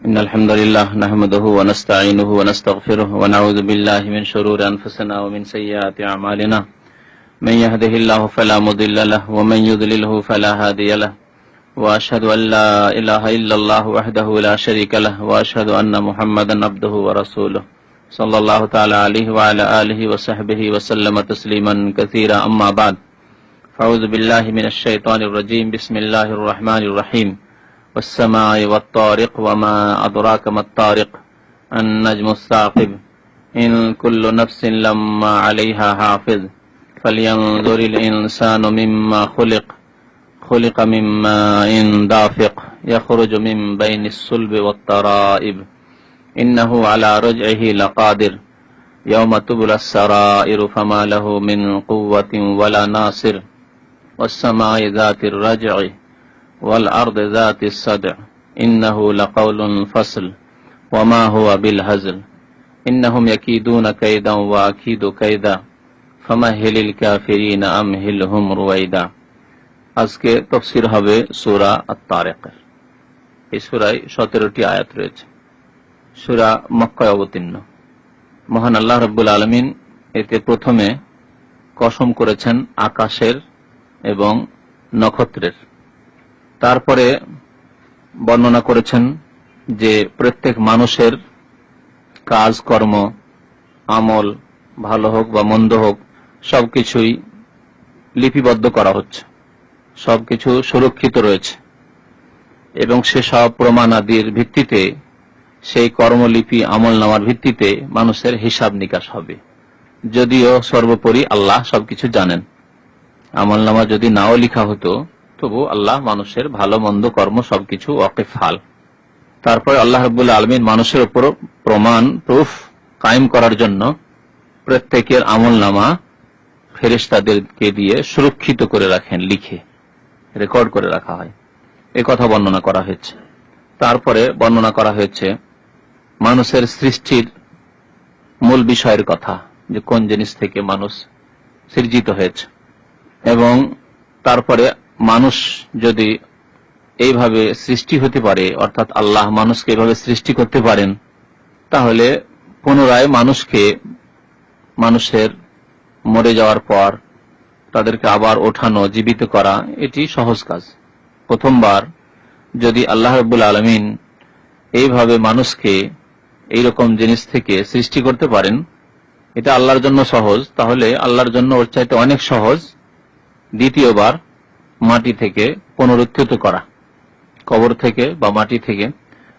إن الحمد لله نحمده ونستعينه ونستغفره ونعوذ بالله من شرور أنفسنا ومن سيئات أعمالنا من يهده الله فلا مضل له ومن يضلله فلا هادي له وأشهد أن لا إله إلا الله وحده لا شريك له وأشهد أن محمدا عبده ورسوله صلى الله تعالى عليه وعلى آله وصحبه وسلم تسليما كثيرا أما بعد فأعوذ بالله من الشيطان الرجيم بسم الله الرحمن الرحيم والسماء والطارق وما أدراك ما الطارق النجم الثاقب إن كل نفس لما عليها حافظ فلينظر الإنسان مما خلق من ماء دافق يخرج من بين الصلب والترائب إنه على رجعه لقادر يوم تبلى السرائر فما له من قوة ولا ناصر والسماء ذات الرجع والأرض ذات الصدع إنه لقول فصل وما هو بالهزل إنهم يكيدون كيدا وأكيد كيدا فمهل الكافرين أمهلهم رويدا আজকে তাফসীর হবে সূরা আত-তারিকের। এই সূরায় 17টি আয়াত রয়েছে। সূরা মক্কায় অবতীর্ণ। মহান আল্লাহ রাব্বুল আলামিন এতে প্রথমে কসম করেছেন আকাশের এবং নক্ষত্রের, তারপরে বর্ণনা করেছেন যে প্রত্যেক মানুষের কাজকর্ম, আমল ভালো হোক বা মন্দ হোক সবকিছুই লিপিবদ্ধ করা হচ্ছে, সবকিছু সুরক্ষিত রয়েছে এবং সেসব প্রমাণাদির ভিত্তিতে সেই কর্মলিপি আমলনামার ভিত্তিতে মানুষের হিসাব নিকাশ হবে। যদিও সর্বোপরি আল্লাহ সবকিছু জানেন, আমলনামা যদি নাও লেখা হতো তবু আল্লাহ মানুষের ভালো মন্দ কর্ম সবকিছু ওয়াকিফ হাল। তারপরে আল্লাহ রাব্বুল আলামিন মানুষের উপর প্রুফ কায়েম করার জন্য প্রত্যেকের আমলনামা ফেরেশতাদেরকে দিয়ে সুরক্ষিত করে রাখেন, লিখে রেকর্ড করে রাখা হয়। এই কথা বর্ণনা করা হয়েছে। তারপরে বর্ণনা করা হয়েছে মানুষের সৃষ্টির মূল বিষয়ের কথা, যে কোন জিনিস থেকে মানুষ সৃজিত হয়েছে, এবং তারপরে মানুষ যদি এইভাবে সৃষ্টি হতে পারে, অর্থাৎ আল্লাহ মানুষকে এইভাবে সৃষ্টি করতে পারেন, তাহলে পুনরায় মানুষের মরে যাওয়ার পর তাদেরকে আবার ওঠানো, জীবিত করা এটি সহজ কাজ। প্রথমবার যদি আল্লাহ রাব্বুল আলামিন এইভাবে মানুষকে এইরকম জিনিস থেকে সৃষ্টি করতে পারেন, এটা আল্লাহর জন্য সহজ, তাহলে আল্লাহর জন্য ওর চাইতে অনেক সহজ দ্বিতীয়বার মাটি থেকে পুনরুত্থিত করা, কবর থেকে বা মাটি থেকে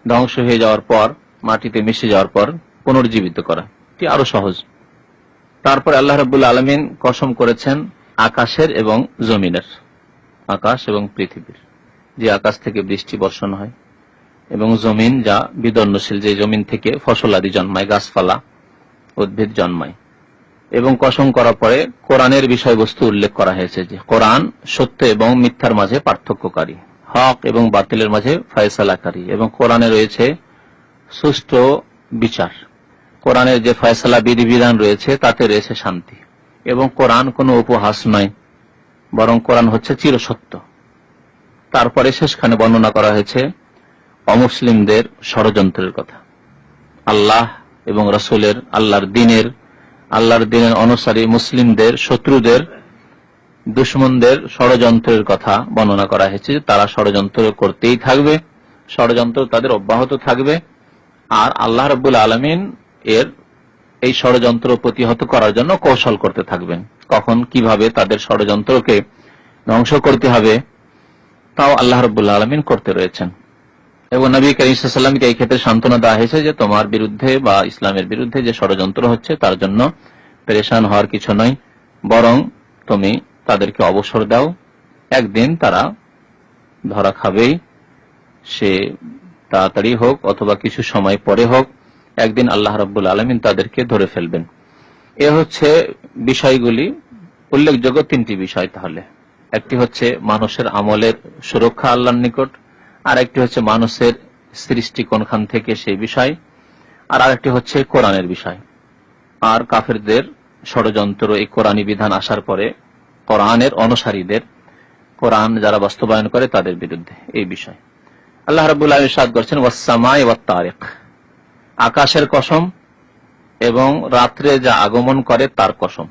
ধ্বংস হয়ে যাওয়ার পর, মাটিতে মিশে যাওয়ার পর পুনর্জীবিত করা, এটি আরো সহজ। তারপর আল্লাহ রাব্বুল আলামিন কসম করেছেন আকাশের এবং জমিনের, আকাশ এবং পৃথিবীর, যে আকাশ থেকে বৃষ্টি বর্ষণ হয়, এবং জমিন যা বিদর্ণশীল, যে জমিন থেকে ফসল আদি জন্মায়, গাছপালা উদ্ভিদ জন্মায়। এবং কসম করার পরে কোরআনের বিষয়বস্তু উল্লেখ করা হয়েছে, যে কোরআন সত্য এবং মিথ্যার মাঝে পার্থক্যকারী, হক এবং বাতিলের মাঝে ফয়সালাকারী, এবং কোরআনে রয়েছে সুষ্ঠু বিচার। কোরআনের যে ফয়সালা বিধিবিধান রয়েছে তাতে রয়েছে শান্তি, এবং কোরআন কোনো উপহাস নয়, বরং কোরআন হচ্ছে চিরসত্য। তারপরে শেষখানে বর্ণনা করা হয়েছে অমুসলিমদের ষড়যন্ত্রের কথা, আল্লাহ এবং রাসূলের, আল্লাহর দিনের অনুসারী মুসলিমদের শত্রুদের, দুশমনদের ষড়যন্ত্রের কথা বর্ণনা করা হয়েছে। তারা ষড়যন্ত্র করতেই থাকবে, ষড়যন্ত্র তাদের অব্যাহত থাকবে, আর আল্লাহ রাব্বুল আলামিন এই ষড়যন্ত্র প্রতিহত করার জন্য কৌশল করতে থাকবেন। কখন কিভাবে তাদের ষড়যন্ত্রকে ধ্বংস করতে হবে তাও আল্লাহ রাব্বুল আলামিন করতে রয়েছেন। এবং নবী করিম সাল্লাল্লাহু আলাইহি ওয়াসাল্লামকে এই ক্ষেত্রে সান্ত্বনা দেওয়া হয়েছে যে তোমার বিরুদ্ধে বা ইসলামের বিরুদ্ধে যে ষড়যন্ত্র হচ্ছে তার জন্য পেরেশান হওয়ার কিছু নয়, বরং তুমি তাদেরকে অবসর দাও, একদিন তারা ধরা খাবেই, সে তাড়াতাড়ি হোক অথবা কিছু সময় পরে হোক, একদিন আল্লাহ রাব্বুল আলামিন তাদেরকে ধরে ফেলবেন। এ হচ্ছে বিষয়গুলি, উল্লেখযোগ্য তিনটি বিষয়। তাহলে একটি হচ্ছে মানুষের আমলের সুরক্ষা আল্লাহর নিকট, আর একটি হচ্ছে মানুষের সৃষ্টি কোনখান থেকে সেই বিষয়, আর আরেকটি হচ্ছে কোরআনের বিষয়। আর কাফেরদের ষড়যন্ত্র এই কোরআনী বিধান আসার পরে কোরআনের অনুসারীদের, কোরআন যারা বাস্তবায়ন করে তাদের বিরুদ্ধে এই বিষয়। আল্লাহ রাব্বুল আলামিন ইরশাদ করছেন ওয়াস-সামাই ওয়াত-তারিক, আকাশের কসম এবং রাত্রে যা আগমন করে তার কসম।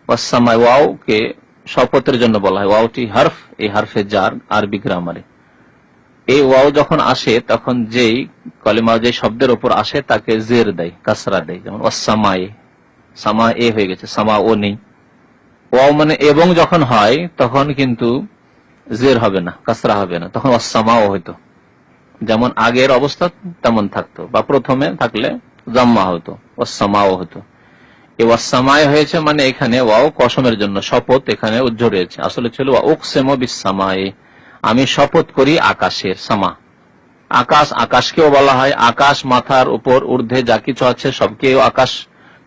ওয়াস-সামাই, ওয়াওকে শপথের জন্য বলা হয়, ওয়াওটি হারফ, এই হারফে জার আরবি গ্রামারে। এই ওয়াও যখন আসে তখন যেই কলিমা যে শব্দের উপর আসে তাকে জের দেয়, কাসরা দেয়। যেমন ওয়াস-সামাই, সামা এ হয়ে গেছে, সামা ও নেই। ওয়াও মানে এবং যখন হয় তখন কিন্তু জের হবে না, কাসরা হবে না, তখন ওয়াস-সামাও হইতো। যেমন আগের অবস্থা তেমন থাকতো, বা প্রথমে থাকলে জাম্মা হতো, ওয়াস-সামাও হতো। এই ওয়াস-সামাই হয়েছে মানে এখানে ওয়াও কসমের জন্য, শপথ এখানে উজ্জ্বল রয়েছে। আসলে ছিল উকসিমু বিস-সামাই, আমি শপথ করি আকাশের। সামা আকাশ, আকাশকেও বলা হয় আকাশ, মাথার উপর ঊর্ধ্বে যা কিছু আছে সবকেও আকাশ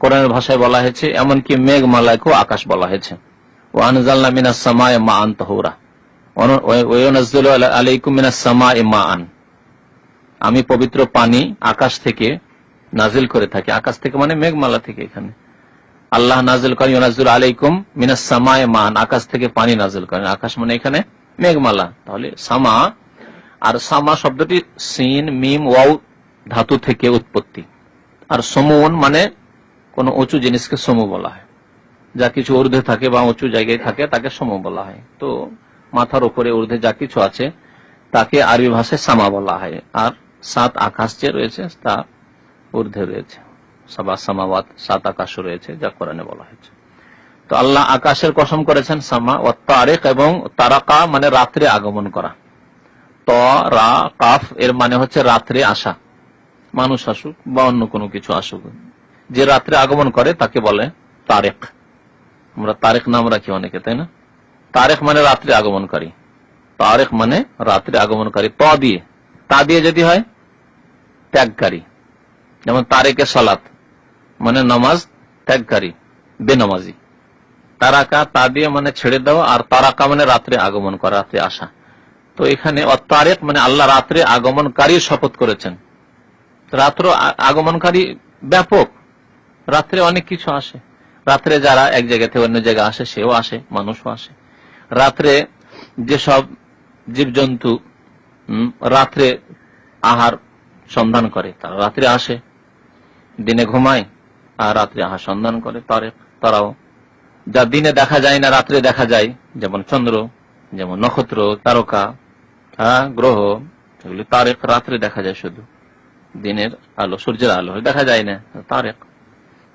কোরআনের ভাষায় বলা হয়েছে, এমনকি মেঘমালাকেও আকাশ বলা হয়েছে। ওয়া আনজালনা মিনাস সামাই মাআন তাহুরা ওয়া ইউনাজ্জিলু আলাইকুম মিনাস সামাই মাআন, আমি পবিত্র পানি আকাশ থেকে নাজিল করে থাকি। আকাশ থেকে মানে মেঘমালা থেকে। এখানে আল্লাহ নাজিল করেন ইউনাজ্জিলু আলাইকুম মিনাস সামাই মাআন, আকাশ থেকে পানি নাজিল করেন। আকাশ মানে এখানে মেঘমালা। তাহলে সামা, আর সামা শব্দটি সিন মিম ওয়াও ধাতু থেকে উৎপত্তি। আর সমুন মানে কোন উঁচু জিনিসকে সমু বলা হয়, যা কিছু ঊর্ধ্বে থাকে বা উঁচু জায়গায় থাকে তাকে সমু বলা হয়। তো মাথার উপরে ঊর্ধ্বে যা কিছু আছে তাকে আরবি ভাষায় সামা বলা হয়। আর 7 আকাশ যে রয়েছে তা ঊর্ধ্বে রয়েছে, সাবা সামাওয়াত, 7 আকাশ রয়েছে যা কোরআনে বলা হয়েছে। তো আল্লাহ আকাশের কসম করেছেন, সামা ও তারিক, এবং তারাকা মানে রাত্রে আগমন করা। ত রা কাফ এর মানে হচ্ছে রাত্রে আসা, মানুষ আসুক বা অন্য কোনো কিছু আসুক, যে রাত্রে আগমন করে তাকে বলে তারেক। আমরা তারেক নাম রাখি অনেকে, তাই না? তারেক মানে রাত্রে আগমনকারী, তারেক মানে রাত্রে আগমনকারী। তা দিয়ে যদি হয় ত্যাগকারী, যেমন তারেকে সালাত মানে নামাজ ত্যাগকারী, বেনামাজি। তারাকা তা দিয়ে মানে ছেড়ে দেওয়া, আর তারাকা মানে রাত্রে আগমন করা, রাত্রে আসা। তো এখানে তারেক মানে আল্লাহ রাত্রে আগমনকারী শপথ করেছেন। রাত্র আগমনকারী ব্যাপক, রাত্রে অনেক কিছু আসে। রাত্রে যারা এক জায়গা থেকে অন্য জায়গায় আসে সেও আসে, মানুষও আসে। রাত্রে যেসব জীবজন্তু রাত্রে আহার সন্ধান করে তারা রাত্রে আসে, দিনে ঘুমায় আর রাত্রে আহার সন্ধান করে তারাও। যা দিনে দেখা যায় না রাত্রে দেখা যায়, যেমন চন্দ্র, যেমন নক্ষত্র, তারকা, গ্রহ, এগুলি তারেক, রাত্রে দেখা যায় শুধু, দিনের আলো সূর্যের আলো দেখা যায় না, তারেক।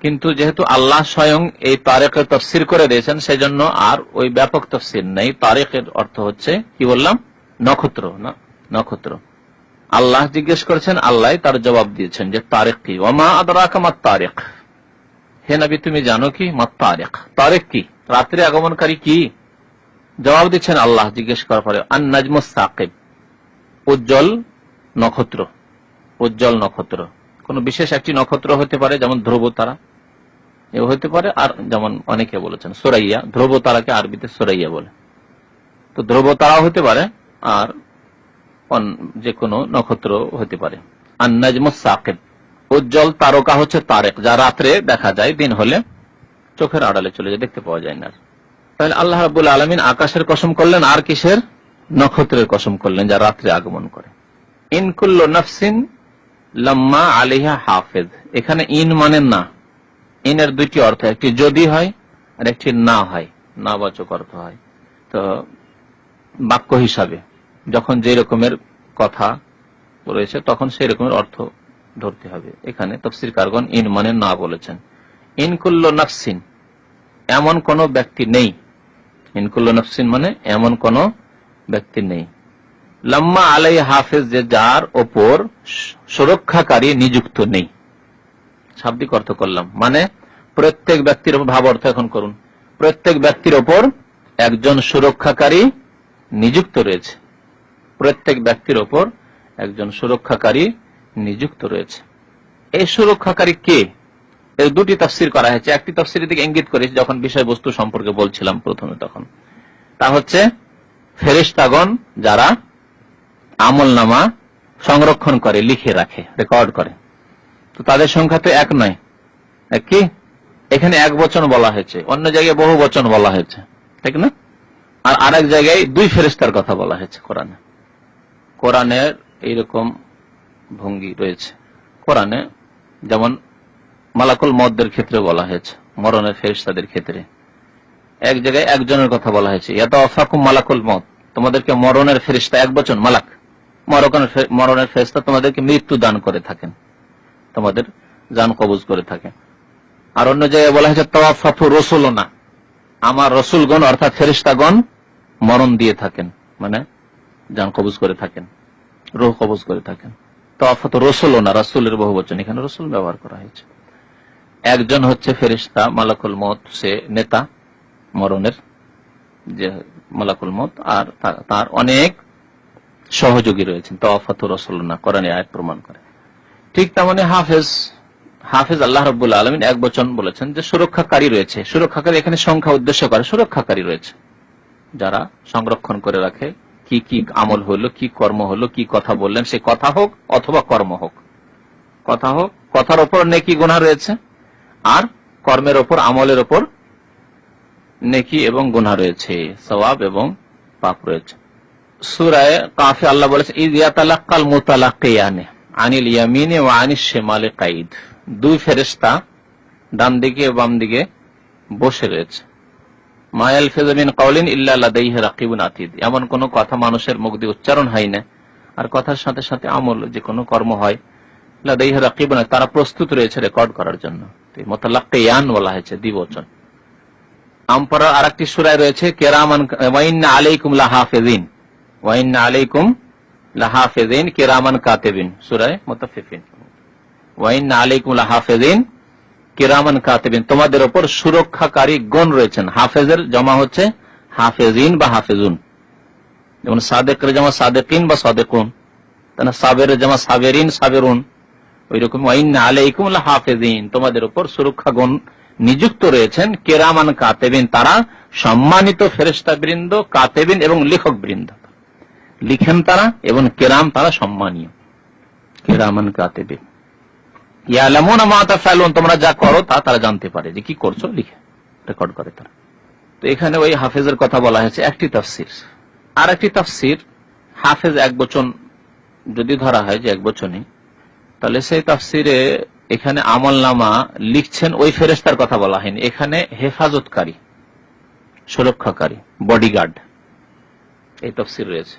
কিন্তু যেহেতু আল্লাহ স্বয়ং এই তারেকের তফসির করে দিয়েছেন, সেই জন্য আর ওই ব্যাপক তফসির নেই। তারেকের অর্থ হচ্ছে কি বললাম, নক্ষত্র। না, নক্ষত্র। আল্লাহ জিজ্ঞেস করেছেন, আল্লাহ তার জবাব দিয়েছেন যে তারেক কি। ওমা আদরাকা মাত তারেক, হে নবী তুমি জানো কি মাত তারেক, তারেক কি, রাত্রে আগমনকারী কি? জবাব দিচ্ছেন আল্লাহ জিজ্ঞেস করার পরে, আন নাজমুস সাকিব, উজ্জ্বল নক্ষত্র। উজ্জ্বল নক্ষত্র কোন বিশেষ একটি নক্ষত্র হতে পারে, যেমন ধ্রুব তারা এও হতে পারে, আর যেমন অনেকে বলেছেন সোরাইয়া, ধ্রুব তারাকে আরবিতে সোরাইয়া বলে। তো ধ্রুব তারাও হতে পারে, আর যে কোনো নক্ষত্র হতে পারে। আন নাজমুস সাকিব, উজ্জ্বল তারকা হচ্ছে তারেক, যা রাত্রে দেখা যায়, দিন হলে চোখের আড়ালে চলে যায়, দেখতে পাওয়া যায় না। তাহলে আল্লাহ রাব্বুল আলামিন আকাশের কসম করলেন, আর কিসের? নক্ষত্রের কসম করলেন যা রাত্রে আগমন করে। ইন কুল্লু নাফসিন লাম্মা আলাইহা হাফেজ, এখানে ইন মানে না। ইনের দুইটি অর্থ, একটি যদি হয় আর একটি না হয়, না বাচক অর্থ হয়। তো বাক্য হিসাবে যখন যে রকমের কথা রয়েছে তখন সেই রকমের অর্থ ধরতে হবে। এখানে তাফসীরকারগণ ইন মানে না বলেছেন। ইন কুল্লু নাফসিন, এমন কোন ব্যক্তি নেই। ইন কুল্লু নাফসিন মানে এমন কোন ব্যক্তি নেই। লাম্মা আলাই হাফেজ, যে যার ওপর সুরক্ষাকারী নিযুক্ত নেই। শাব্দিক অর্থ করলাম, মানে প্রত্যেক ব্যক্তির ওপর, ভাব অর্থ এখন করুন, প্রত্যেক ব্যক্তির ওপর একজন সুরক্ষাকারী নিযুক্ত রয়েছে। প্রত্যেক ব্যক্তির ওপর একজন সুরক্ষাকারী নিযুক্ত রয়েছে। এই সুরক্ষাকারী কে? এর দুটি তাফসীর করা হয়েছে। একটি তাফসীরের দিকে ইঙ্গিত করেছি যখন বিষয়বস্তু সম্পর্কে বলছিলাম প্রথমে, তখন তা হচ্ছে ফেরেশতাগণ যারা আমলনামা সংরক্ষণ করে, লিখে রাখে, রেকর্ড করে। তো তাদের সংখ্যা তো এক নয়, কি এখানে এক বচন বলা হয়েছে, অন্য জায়গায় বহু বচন বলা হয়েছে, ঠিক না? আর আরেক জায়গায় দুই ফেরেশতার কথা বলা হয়েছে কোরআনে। কোরআনের এইরকম ভঙ্গি রয়েছে কোরআনে, যেমন মালাকুল মউতের ক্ষেত্রে বলা হয়েছে, মরণের ফেরেশতাদের ক্ষেত্রে এক জায়গায় একজনের কথা বলা হয়েছে, ইয়াতাওয়াফাকুম মালাকুল মউত, তোমাদেরকে মরণের ফেরেশতা, এক বচন মালাক, মরণের ফেরেশতা তোমাদেরকে মৃত্যু দান করে থাকেন, তোমাদের জান কবজ করে থাকেন। আর অন্য জায়গায় বলা হয়েছে তাওয়াফাতু রাসূলুনা, আমার রাসূলগণ অর্থাৎ ফেরেশতাগণ মরণ দিয়ে থাকেন, মানে জান কবজ করে থাকেন, রূহ কবজ করে থাকেন। তাওয়াফাতু রাসূলুনা, রাসূলের বহুবচন, এখানে রাসূল ব্যবহার করা হয়েছে। একজন হচ্ছে ফেরেশতা মালাকুল মউত, সে নেতা মরণের, যে মালাকুল মউত, আর তার অনেক সহযোগী রয়েছেন। তাওয়াফাতু রাসূলুনা কোরআনে আয়াত প্রমাণ করে। ঠিক তেমনি হাফেজ আল্লাহ রাব্বুল আলামিন এক বচন বলেছেন যে সুরক্ষাকারী রয়েছে। সুরক্ষাকারী এখানে সংখ্যা উদ্দেশ্য করে, সুরক্ষাকারী রয়েছে যারা সংরক্ষণ করে রাখে কি কি আমল হলো, কি কর্ম হলো, কি কথা বললেন, সে কথা হোক অথবা কর্ম হোক। কথা হোক, কথার ওপর নেকি গুনাহ রয়েছে, আর কর্মের ওপর, আমলের ওপর নেকি এবং গুনাহ রয়েছে, সওয়াব এবং পাপ রয়েছে। সূরা কাফে আল্লাহ বলেছেন ইয ইয়াতালাক্কাল মুতালাক্কিয়ানি আনিল ইয়ামিনি ওয়া আনিশ শিমালি কাঈদ, দুই ফেরেশতা ডান দিকে ও বাম দিকে বসে রয়েছে। মা ইয়ালফিযু মিন কাওলিন ইল্লা লাদাইহি রাকিবুন আতীদ, এমন কোন কথা মানুষের মুখ দিয়ে উচ্চারণ হয় না, আর কথার সাথে সাথে আমল যে কোনো কর্ম হয়, লাদাইহি রাকিবুন, তারা প্রস্তুত রয়েছে রেকর্ড করার জন্য। মুতালাক্কিয়ান বলা হয়েছে দ্বিবচন। আমপারা আরেকটি সূরায় রয়েছে কিরামান ওয়া ইন্না আলাইকুম লাহাফিজিন, ওয়া ইন্না আলাইকুম লাহাফিজিন কিরামান কাতিবিন, সূরা মুতাফফিফিন। ওয়া ইন্না আলাইকুম লাহাফিজিন কিরামান কাতিবিন, তোমাদের উপর সুরক্ষাকারী গণ রয়েছেন। হাফেজের জমা হচ্ছে হাফেজিন বা হাফেজুন, যেমন সাদেকের জমা সাদেকিন বা সাদেকুন, তাই না, সাবেরের জমা সাবেরিন সাবেরুন, ওই রকম ওয়া ইন্না আলাইকুম লাহাফিজিন, তোমাদের উপর সুরক্ষাগণ নিযুক্ত রয়েছেন, কিরামান কাতিবিন, তারা সম্মানিত ফেরেশতাবৃন্দ, কাতিবিন এবং লেখক বৃন্দ, লিখেন তারা, এবং কিরাম তারা সম্মানীয়, কিরামান কাতিবিন ইয়ালামুনা মা তাফআলুন, তোমরা যা করো তা তারা জানতে পারে, যে কি করছো লিখে রেকর্ড করে তারা। তো এখানে ওই হাফেজের কথা বলা হয়েছে একটি তাফসীর। আর একটি তাফসীর, হাফেজ এক বচন যদি ধরা হয় যে এক বচনই, তাহলে সেই তাফসীরে এখানে আমলনামা লিখছেন ওই ফেরেশতার কথা বলা হয়নি, এখানে হেফাজতকারী, সুরক্ষাকারী, বডিগার্ড, এই তাফসীর রয়েছে।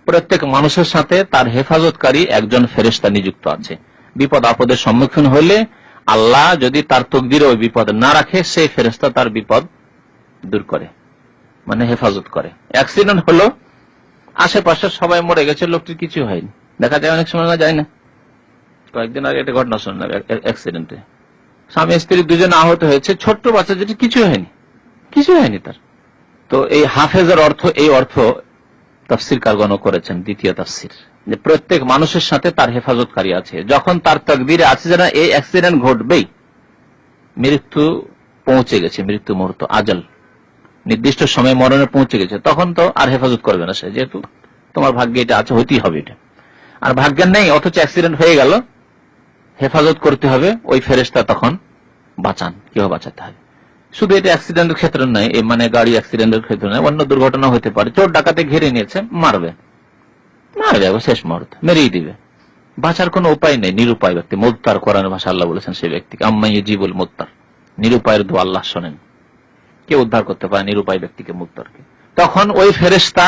প্রত্যেক মানুষের সাথে তার হেফাজতকারী একজন ফেরেশতা নিযুক্ত আছে। বিপদ আপদের সম্মুখীন হলে আল্লাহ যদি তার তকদিরে ওই বিপদ না রাখে, সেই ফেরেশতা তার বিপদ দূর করে, মানে হেফাজত করে। অ্যাক্সিডেন্ট হলো, আশেপাশে সবাই মরে গেছে, লোকটির কিছু হয়নি, দেখা যায় অনেক সময় যায় না। কয়েকদিন আগে একটা ঘটনা শুনলাম, অ্যাক্সিডেন্টে স্বামী স্ত্রী দুজন আহত হয়েছে, ছোট্ট বাচ্চা যেটি কিছু হয়নি, কিছু হয়নি তার। তো এই হাফেজের অর্থ, এই অর্থ তাফসীরকারগণ করেছেন দ্বিতীয় তাফসীর, যে প্রত্যেক মানুষের সাথে তার হেফাজতকারী আছে। যখন তার তাকদীরে আছে যে না এই অ্যাক্সিডেন্ট ঘটবেই, মৃত্যু পৌঁছে গেছে, মৃত্যু মুহূর্ত, আজল, নির্দিষ্ট সময় মরণে পৌঁছে গেছে, তখন তো আর হেফাজত করবে না সে, যেহেতু তোমার ভাগ্যে এটা আছে, হইতেই হবে এটা। আর ভাগ্যের নেই, অথচ অ্যাক্সিডেন্ট হয়ে গেল, হেফাজত করতে হবে ওই ফেরেশতা, তখন বাঁচান, কিভাবে বাঁচাতে হবে। শুধু এটা অ্যাক্সিডেন্টের ক্ষেত্রে নয়, মানে গাড়ি অ্যাক্সিডেন্টের ক্ষেত্রে নয়, অন্য দুর্ঘটনা হতে পারে। চোর ডাকাতে ঘিরে নিয়েছে, মারবে, মারা যাবে, শেষ মুহূর্ত মেরেই দিবে, বাঁচার কোনো উপায় নেই। নিরুপায় ব্যক্তি, মুত্তার, কোরআনের ভাষা আল্লাহ বলেছেন সেই ব্যক্তিকে, আম্মা ইউজিবুল মুত্তার, নিরুপায়ের দোয়া আল্লাহ শোনেন, কে উদ্ধার করতে পারে নিরুপায় ব্যক্তিকে, মুত্তারকে। তখন ওই ফেরেশতা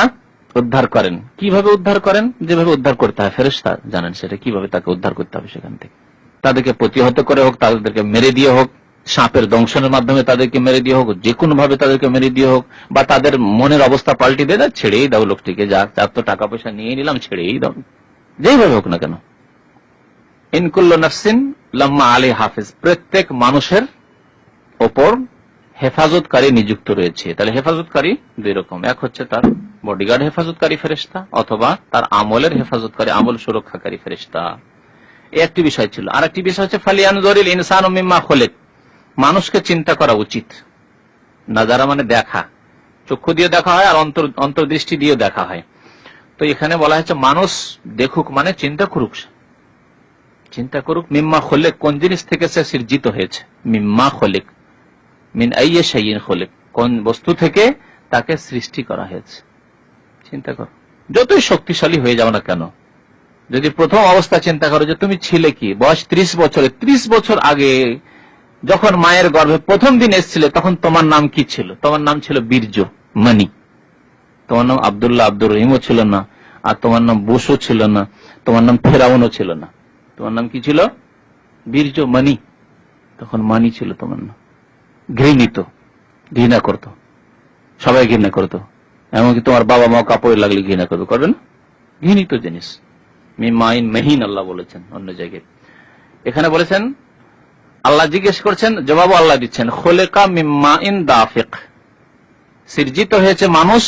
উদ্ধার করেন। কিভাবে উদ্ধার করেন? যেভাবে উদ্ধার করতে হয় ফেরেশতা জানেন সেটা, কিভাবে তাকে উদ্ধার করতে হবে সেখান থেকে। তাদেরকে প্রতিহত করে হোক, তাদেরকে মেরে দিয়ে হোক, সাপের দংশনের মাধ্যমে তাদেরকে মেরে দিয়ে হোক, যে কোনো ভাবে তাদেরকে মেরে দিয়ে হোক, বা তাদের মনের অবস্থা পাল্টে দিয়ে দাও, ছেড়েই দাও লোকটিকে, যার তো টাকা পয়সা নিয়ে নিলাম, ছেড়েই দাও, যেইভাবে হোক না কেন। ইন কুল্লু নাফসিন লাম্মা আলী হাফিজ, প্রত্যেক মানুষের ওপর হেফাজতকারী নিযুক্ত রয়েছে। তাহলে হেফাজতকারী দুই রকম, এক হচ্ছে তার বডিগার্ড হেফাজতকারী ফেরেশতা, অথবা তার আমলের হেফাজতকারী, আমল সুরক্ষাকারী ফেরেশতা। এই একটি বিষয় ছিল। আর একটি বিষয় হচ্ছে ফালিয়ানজুরিল ইনসানু মিম্মা খুলিক, মানুষকে চিন্তা করা উচিত। নাজারা মানে দেখা, চক্ষু দিয়ে দেখা হয়, আর অন্তর্দৃষ্টি দিয়ে দেখা হয়। তো এখানে বলা হয়েছে মানুষ দেখুক, মানে চিন্তা করুক, চিন্তা করুক। মিম্মা খুলিক, কোন জিনিস থেকে সে সৃজিত হয়েছে। মিম্মা খুলিক, মিন আইয়ি শাইইন খুলিক, কোন বস্তু থেকে তাকে সৃষ্টি করা হয়েছে। চিন্তা কর, যতই শক্তিশালী হয়ে যাও না কেন, যদি প্রথম অবস্থা চিন্তা করো যে তুমি ছিলে কি, বয়স 30 বছরে, 30 বছর আগে যখন মায়ের গর্ভে প্রথম দিন এসেছিলে তখন তোমার নাম কি ছিল? তোমার নাম ছিল বীর্য, মানি। তোমার নাম আব্দুল্লাহ, আব্দুর রহিমও ছিল না, আর তোমার নাম বুশও ছিল না, তোমার নাম ফেরাউনও ছিল না। তোমার নাম কি ছিল? বীর্য, মানি। তখন মানি ছিল তোমার নাম। ঘৃণিত, ঘৃণা করতো, সবাই ঘৃণা করতো, এমনকি তোমার বাবা মা কাপড় লাগলে ঘৃণা করবে, করবে না? ঘৃণিত জিনিস। মিমাইন মহিন আল্লাহ বলেছেন অন্য জায়গায়। এখানে বলেছেন, আল্লাহ জিজ্ঞেস করছেন, জবাব আল্লাহ দিচ্ছেন, খোলেকা মিম্মাইন দাফিক, সৃজিত হয়েছে মানুষ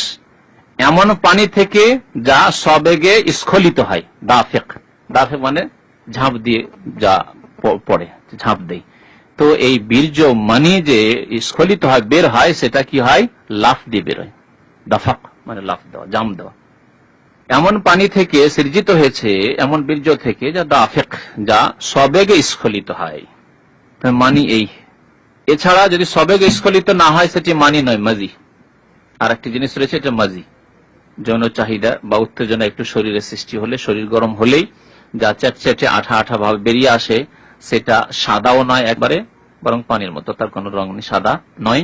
এমন পানি থেকে যা সবেগে স্খলিত হয়। দাফিক, দাফিক মানে ঝাঁপ দিয়ে যা পড়ে, ঝাঁপ দেয়। তো এই বীর্য মানি যে স্খলিত হয়, বের হয়, সেটা কি হয়? লাফ দিয়ে বের হয়। দাফাক মানে লাফ দেওয়া, জাম দেওয়া। এমন পানি থেকে সৃজিত হয়েছে, এমন বীর্য থেকে যা দাফিক, যা সবেগে স্খলিত হয়। মানি এই। এছাড়া যদি সবেগে স্খলিত না হয় সেটি মানি নয়, মাজি। আর একটি জিনিস রয়েছে, এটা মাজি। যৌন চাহিদা বা উত্তেজনা একটু শরীরে সৃষ্টি হলে, শরীর গরম হলেই যা চ্যাটচ্যাটে আঠা আঠা ভাবে বেরিয়ে আসে, সেটা সাদাও নয় একবারে, বরং পানির মতো, তার কোন রং নেই, সাদা নয়।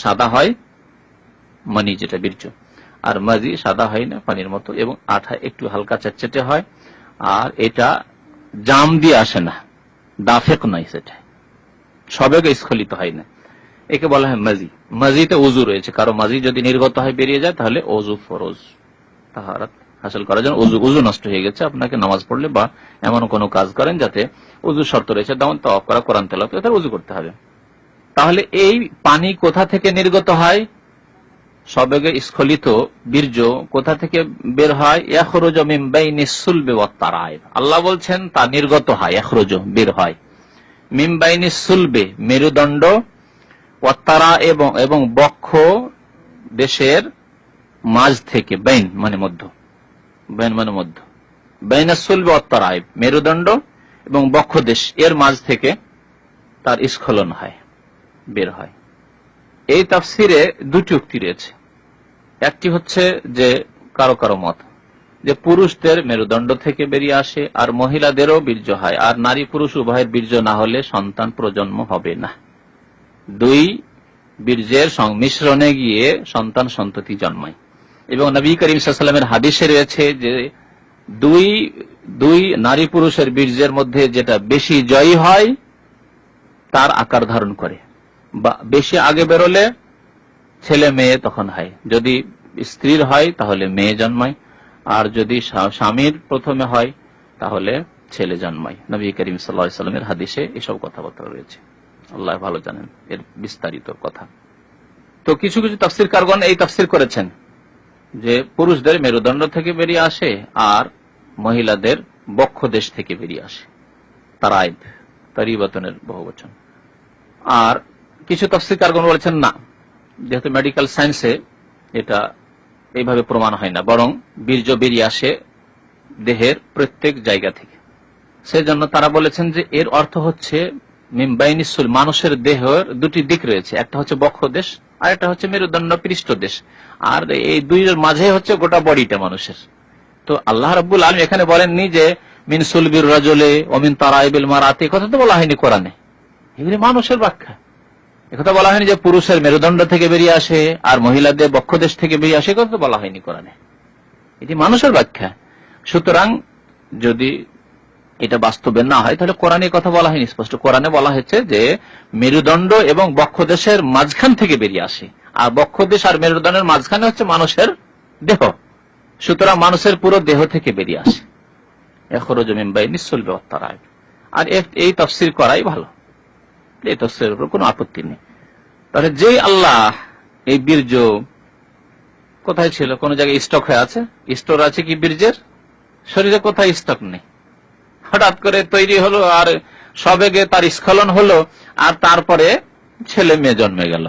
সাদা হয় মানি, যেটা বীর্য। আর মাজি সাদা হয় না, পানির মতো, এবং আঠা একটু হালকা চ্যাটচ্যাটে হয়। আর এটা জাম দিয়ে আসে না, দাফেক নয়, সেটা সবেগে স্খলিত হয় না, একে বলা হয় মাজি। মাজিতে ওযু রয়েছে, কারো মাজি যদি নির্গত হয়, বেরিয়ে যায়, তাহলে ওযু ফরজ, তাহারাত হাসিল করার জন্য ওযু নষ্ট হয়ে গেছে, আপনাকে নামাজ পড়লে বা এমন কোন কাজ করেন যাতে ওযু শর্ত রয়েছে, যেমন তাওয়াফ করা, কোরআন তেলাওয়াত, তাহলে ওযু করতে হবে। তাহলে এই পানি কোথা থেকে নির্গত হয়? সবেগে স্খলিত বীর্য কোথা থেকে বের হয়? ইয়াখরুজু মিন বাইনিস সুলবি ওয়াত তারাইব, আল্লাহ বলছেন তা নির্গত হয়, ইয়াখরুজু বের হয়, মিন বাইনিস সুলবি মেরুদণ্ড, ওয়াত তারা এবং বক্ষ দেশের মাঝ থেকে, বাইন মানে মধ্য, বাইন মানে মধ্য, বাইনাস সুলবি ওয়াত তারাইব মেরুদণ্ড এবং বক্ষ দেশ এর মাঝ থেকে তার স্খলন হয়, বের হয়। এই তাফসিরে দুটি উক্তি রয়েছে। একটি হচ্ছে যে কারো কারো মত যে পুরুষদের মেরুদণ্ড থেকে বেরিয়ে আসে, আর মহিলাদেরও বীর্য হয়, আর নারী পুরুষ উভয়ের বীর্য না হলে সন্তান প্রজন্ম হবে না। দুই বীর্যের সংমিশ্রণে গিয়ে সন্তান সন্ততি জন্মায়। এবং নবী করিম সাল্লাল্লাহু আলাইহি ওয়াসাল্লামের হাদিসে রয়েছে যে দুই নারী পুরুষের বীর্যের মধ্যে যেটা বেশি জয়ী হয় তার আকার ধারণ করে, বা বেশি আগে বেরোলে ছেলে মেয়ে তখন হয়। যদি স্ত্রীর হয় তাহলে মেয়ে জন্মায়, আর যদি স্বামীর প্রথমে হয় তাহলে ছেলে জন্মায়। নবী করিম সাল্লাল্লাহু আলাইহি ওয়াসাল্লামের হাদিসে এসব কথাবার্তা রয়েছে, আল্লাহ ভালো জানেন এর বিস্তারিত কথা। তো কিছু কিছু তাফসীরকারগণ এই তাফসীর করেছেন যে পুরুষদের মেরুদণ্ড থেকে বেরিয়ে আসে আর মহিলাদের বক্ষ দেশ থেকে বেরিয়ে আসে, তারাইব, তারিবাতনের বহুবচন। আর কিছু তাফসীরকারগণ বলেছেন না, যেহেতু মেডিকেল সায়েন্সে এটা এইভাবে প্রমাণ হয় না, বরং বীর্য বেরিয়ে আসে দেহের প্রত্যেক জায়গা থেকে। সেজন্য তারা বলেছেন যে এর অর্থ হচ্ছে মিমবাইনিস সুল, মানুষের দেহের দুটি দিক রয়েছে, একটা হচ্ছে বক্ষ দেশ আর একটা হচ্ছে মেরুদণ্ড পৃষ্ঠ দেশ, আর এই দুইয়ের মাঝে হচ্ছে গোটা বডিটা মানুষের। তো আল্লাহ রাব্বুল আলামিন এখানে বলেননি যে মিন সুলবির রাজুলি ওয়া মিন তারাইবিল মারাতি, কথা তো বলা হয়নি কোরআনে, এগুলি মানুষের ব্যাখ্যা। একথা বলা হয়নি যে পুরুষের মেরুদণ্ড থেকে বেরিয়ে আসে আর মহিলাদের বক্ষ দেশ থেকে বেরিয়ে আসে, কথা তো বলা হয়নি কোরআনে, এটি মানুষের ব্যাখ্যা। সুতরাং যদি এটা বাস্তবে না হয় তাহলে কোরআনে কথা বলা হয়নি স্পষ্ট। কোরআনে বলা হয়েছে যে মেরুদণ্ড এবং বক্ষ দেশের মাঝখান থেকে বেরিয়ে আসে, আর বক্ষ দেশ আর মেরুদণ্ডের মাঝখানে হচ্ছে মানুষের দেহ। সুতরাং মানুষের পুরো দেহ থেকে বেরিয়ে আসে, ইয়াখরুজু মিন বাইনিস সুলবি ওয়াত তারাইব। আর এই তাফসীর করাই ভালো, এই তাফসীরের উপর কোনো আপত্তি নেই। তাহলে যে আল্লাহ এই বীর্য কোথায় ছিল, কোন জায়গায় স্টক হয়ে আছে, স্টোর আছে কি বীর্যের? শরীরে কোথায় স্টক নেই, হঠাৎ করে তৈরি হলো আর সবেগে তার স্খলন হলো, আর তারপরে ছেলে মেয়ে জন্মে গেল,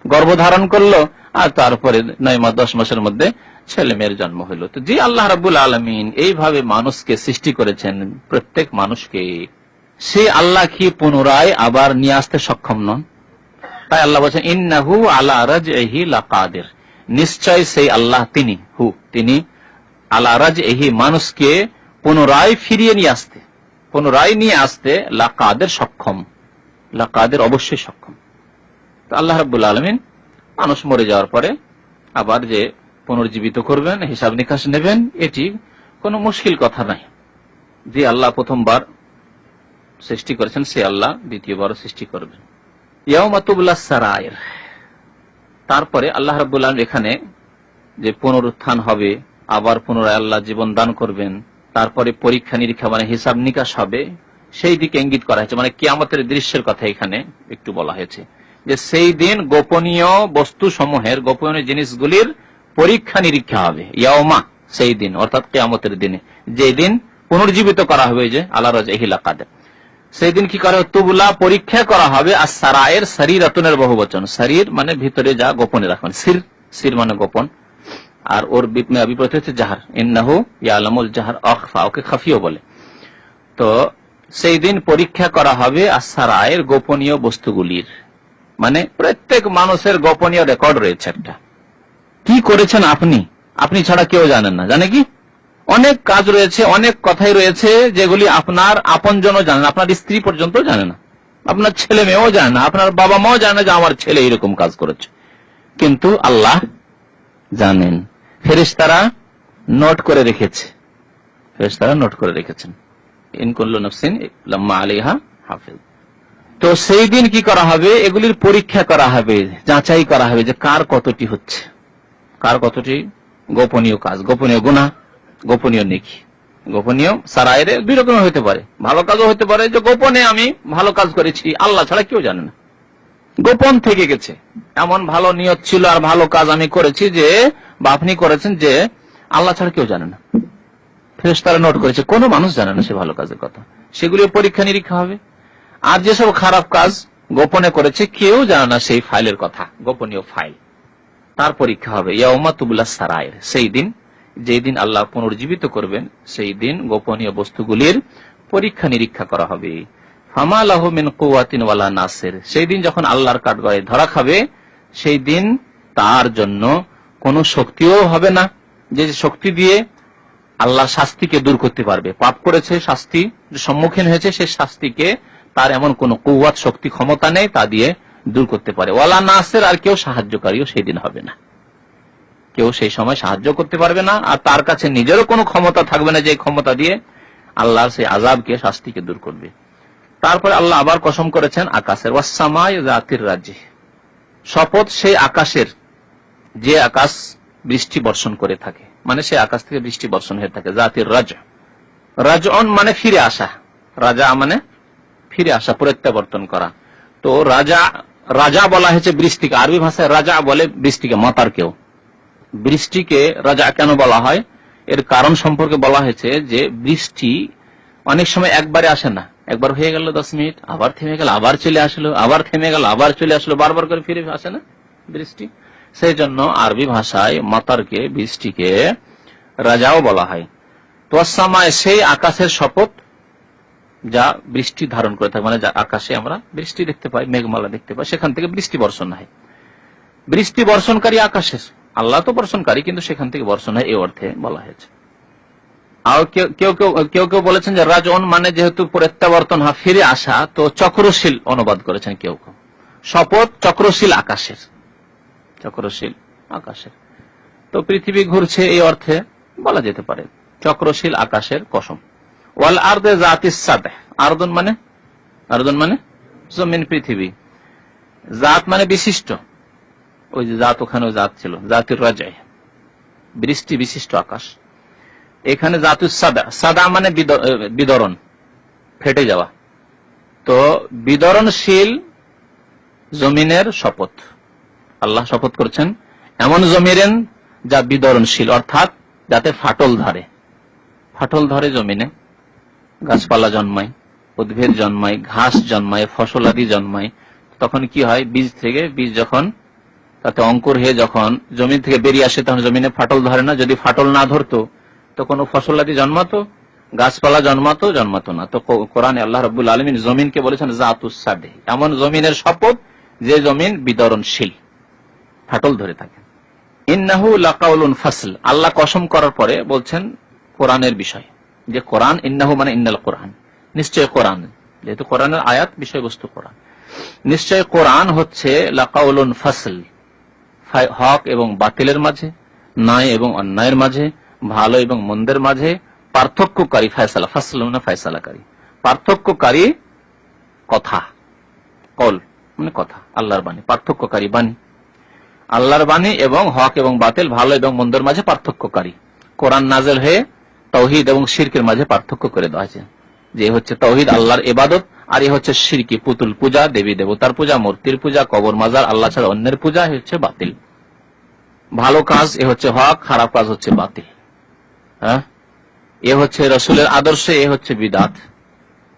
গর্ভধারণ করলো, আর তারপরে 9 মাস 10 মাসের মধ্যে ছেলে মেয়ের জন্ম হলো। তো যে আল্লাহ রাব্বুল আলামিন এইভাবে মানুষকে সৃষ্টি করেছেন, প্রত্যেক মানুষকে, সে আল্লাহ কি পুনরায় আবার নিয়ে আসতে সক্ষম নন? তাই আল্লাহ বলছেন ইন্নাহু আলা রাজইহি লাকাদির, নিশ্চয় সেই আল্লাহ তিনি আলা রাজইহি মানুষকে পুনরায় ফিরিয়ে নিয়ে আসতে, পুনরায় নিয়ে আসতে লাকাদের সক্ষম, লাকাদের অবশ্যই সক্ষম। তো আল্লাহ রাব্বুল আলামিন মানুষ মরে যাওয়ার পরে আবার যে পুনর্জীবিত করবেন, হিসাব নিকাশ নেবেন, এটি কোনো মুশকিল কথা নাই। যে আল্লাহ প্রথমবার সৃষ্টি করেছেন সে আল্লাহ দ্বিতীয়বার সৃষ্টি করবেন। ইয়াউমা তুবলাস সারায়ের, তারপরে আল্লাহ রাব্বুল আলামিন এখানে যে পুনরুত্থান হবে, আবার পুনরায় আল্লাহ জীবন দান করবেন, তারপরে পরীক্ষা নিরীক্ষা মানে হিসাব নিকাশ হবে, সেই দিকে ইঙ্গিত করা হয়েছে। মানে কিয়ামতের দৃশ্যের কথা এখানে একটু বলা হয়েছে যে সেই দিন গোপনীয় বস্তু সমূহের, গোপনীয় জিনিসগুলির পরীক্ষা নিরীক্ষা হবে। ইয়াউমা, সেই দিন, অর্থাৎ কিয়ামতের দিনে, যে দিন পুনর্জীবিত করা হবে, যে আলা রাজহিল কাদের, সেই দিন কি করা হবে? তুবলা, পরীক্ষা করা হবে। আর সারায়ের, শরীরাতুনের বহুবচন, শরীর মানে ভিতরে যা গোপনে রাখবেন, সির, সির মানে গোপন, আর ওর বিপরীত হচ্ছে জাহার, ইন্নাহু ইয়ালামুল জাহার আখফা, ওকে খাফিও বলে। তো সেই দিন পরীক্ষা করা হবে আর-সারায়ের, গোপনীয় বস্তুগুলির, মানে প্রত্যেক মানুষের গোপনীয় রেকর্ড রয়েছে একটা। কি করেছেন আপনি, আপনি ছাড়া কেউ জানেন না। জানে কি? অনেক কাজ রয়েছে, অনেক কথাই রয়েছে যেগুলি আপনার আপনজনও জানে না, আপনার স্ত্রী পর্যন্ত জানে না, আপনার ছেলে মেয়েও জানে না, আপনার বাবা মাও জানে না যে আমার ছেলে এরকম কাজ করেছে, কিন্তু আল্লাহ জানেন। ফেরেশতারা নোট করে রেখেছে, ফেরেশতারা নোট করে রেখেছেন। ইন কুল্লু নাফসিন লাম্মা আলাইহা হাফিজ। তো সেই দিন কি করা হবে? এগুলির পরীক্ষা করা হবে, যাচাই করা হবে যে কার কতটি হচ্ছে, কার কতটি গোপনীয় কাজ, গোপনীয় গুনাহ, গোপনীয় নেকি। গোপনীয় সারায়ের দুই রকম হতে পারে, ভালো কাজও হতে পারে, যে গোপনে আমি ভালো কাজ করেছি, আল্লাহ ছাড়া কেউ জানে না, গোপন থেকে গেছে, এমন ভালো নিয়ত ছিল আর ভালো কাজ আমি করেছি যে, বা আপনি করেছেন যে আল্লাহ ছাড়া কেউ জানে না, ফেরেশতারা নোট করেছে, কোনো মানুষ জানে না সে ভালো কাজের কথা, সেগুলি পরীক্ষা নিরীক্ষা হবে। আর যেসব খারাপ কাজ গোপনে করেছে কেউ জানে না সেই ফাইলের কথা, গোপনীয় ফাইল, তার পরীক্ষা হবে। ইয়াউমা তুবলাস সারায়ের, সেই দিন, যেই দিন আল্লাহ পুনর্জীবিত করবেন, সেই দিন গোপনীয় বস্তুগুলির পরীক্ষা নিরীক্ষা করা হবে। ফামা লাহু মিন কুওয়াতিন ওয়ালা নাসির, সেই দিন যখন আল্লাহর কাঠগড়ায় ধরা খাবে, সেই দিন তার জন্য কোনো শক্তিও হবে না, যে শক্তি দিয়ে আল্লাহর শাস্তিকে দূর করতে পারবে। পাপ করেছে, শাস্তি সম্মুখীন হয়েছে, সেই শাস্তিকে তার এমন কোন কুওয়াত, শক্তি, ক্ষমতা নেই তা দিয়ে দূর করতে পারে। ওয়ালা নাসির, আর কেউ সাহায্যকারীও সেই দিন হবে না, কেউ সেই সময় সাহায্য করতে পারবে না, আর তার কাছে নিজেরও কোনো ক্ষমতা থাকবে না যে ক্ষমতা দিয়ে আল্লাহর সেই আযাবকে, শাস্তিকে দূর করবে। তারপরে আল্লাহ আবার কসম করেছেন আকাশের, ওয়াস-সামাই যাতির রাজি, শপথ সেই আকাশের, যে আকাশ বৃষ্টি বর্ষণ করে থাকে, মানে সেই আকাশ থেকে বৃষ্টি বর্ষণ হয়ে থাকে। জাতির রাজ, রাজঅন মানে ফিরে আসা, রাজা মানে ফিরে আসা, প্রত্যাবর্তন করা। তো রাজা, রাজা বলা হয়েছে বৃষ্টিকে, আরবি ভাষায় রাজা বলে বৃষ্টিকে, মাতার কেউ। বৃষ্টিকে রাজা কেন বলা হয়, এর কারণ সম্পর্কে বলা হয়েছে যে বৃষ্টি অনেক সময় একবারে আসে না, একবার হয়ে গেল 10 মিনিট, আবার থেমে গেল, আবার চলে আসলো, আবার থেমে গেল, আবার চলে আসলো, বারবার করে ফিরে আসে না বৃষ্টি। সেই জন্য আরবি ভাষায় মাতারকে, বৃষ্টিকে রাজাও বলা হয়। তো সামায়, সেই আকাশের শপথ যা বৃষ্টি ধারণ করে থাকে, মানে আকাশে আমরা বৃষ্টি দেখতে পাই, মেঘমালা দেখতে পাই, সেখান থেকে বৃষ্টি বর্ষণ হয়। বৃষ্টি বর্ষণকারী আকাশের, আল্লাহ তো বর্ষণকারী, কিন্তু সেখান থেকে বর্ষণ হয়, এই অর্থে বলা হয়েছে। আর কেউ কেউ বলেছেন যে রাজন মানে যেহেতু প্রত্যাবর্তন হয়, ফিরে আসা, তো চক্রশীল অনুবাদ করেছেন কেউ কেউ। শপথ চক্রশীল আকাশের, চক্রশীল আকাশের। তো পৃথিবী ঘুরছে এই অর্থে বলা যেতে পারে, চক্রশীল আকাশের কসম। ওয়াল আরদে জাতিস সাদহ, আরদুন মানে, আরদুন মানে জমিন, পৃথিবী। জাত মানে বিশিষ্ট, ওই যে জাত, ওখানে জাত ছিল, জাতির রাজা, বৃষ্টি বিশিষ্ট আকাশ। এখানে জাতুস সাদা, সাদা মানে বিদরণ, ফেটে যাওয়া। তো বিদরণশীল জমিনের শপথ, আল্লাহ শপথ করছেন এমন জমিনের যা বিদরণশীল, অর্থাৎ যাতে ফাটল ধরে, ফাটল ধরে জমিনে, গাছপালা জন্মায়, উদ্ভিদ জন্মায়, ঘাস জন্মায়, ফসলাদি জন্মায়। তখন কি হয়, বীজ থেকে, বীজ যখন তাতে অঙ্কুর হয়ে যখন জমিন থেকে বেরিয়ে আসে, তখন জমিনে ফাটল ধরে না। যদি ফাটল না ধরতো তো কোনো ফসলাদি জন্মাতো, গাছপালা জন্মাতো না। তো কোরআনে আল্লাহ রাব্বুল আলামিন জমিনকে বলেছেন জাতুস সাদহ, এমন জমিনের শপথ যে জমিন বিদরণশীল, ফাটল ধরে থাকে। ইন্নাহু লাকাউলুন ফাসল, আল্লাহ কসম করার পরে বলছেন কোরআনের বিষয়, যে কোরআন, ইন্নাহু মানে ইন্নাল কোরআন, নিশ্চয় কোরআন, যেহেতু কোরআনের আয়াত, বিষয়বস্তু কোরআন, নিশ্চয় কোরআন হচ্ছে লাকাউলুন ফাসল, হক এবং বাতিলের মাঝে, ন্যায় এবং অন্যায়ের মাঝে, ভালো এবং মন্দের মাঝে পার্থক্যকারী, ফয়সালা, ফাসল মানে ফয়সালাকারী, পার্থক্যকারী কথা, কল মানে কথা, আল্লাহর বাণী, পার্থক্যকারী বাণী, আল্লাহর বাণী এবং হক এবং বাতিল, ভালো এবং মন্দের মাঝে পার্থক্যকারী। কোরআন নাযিল হয়ে তাওহীদ এবং শিরকের মাঝে পার্থক্য করে দেওয়া হয়েছে, যে হচ্ছে তাওহীদ আল্লাহর ইবাদত, আর এ হচ্ছে শিরকি, পুতুল পূজা, দেবী দেবতার পূজা, মূর্তির পূজা, কবর মাজার, আল্লাহ ছাড়া অন্যের পূজা হচ্ছে বাতিল। ভালো কাজ এ হচ্ছে হক, খারাপ কাজ হচ্ছে বাতিল। হ্যাঁ, এ হচ্ছে রাসূলের আদর্শ, এ হচ্ছে বিদআত।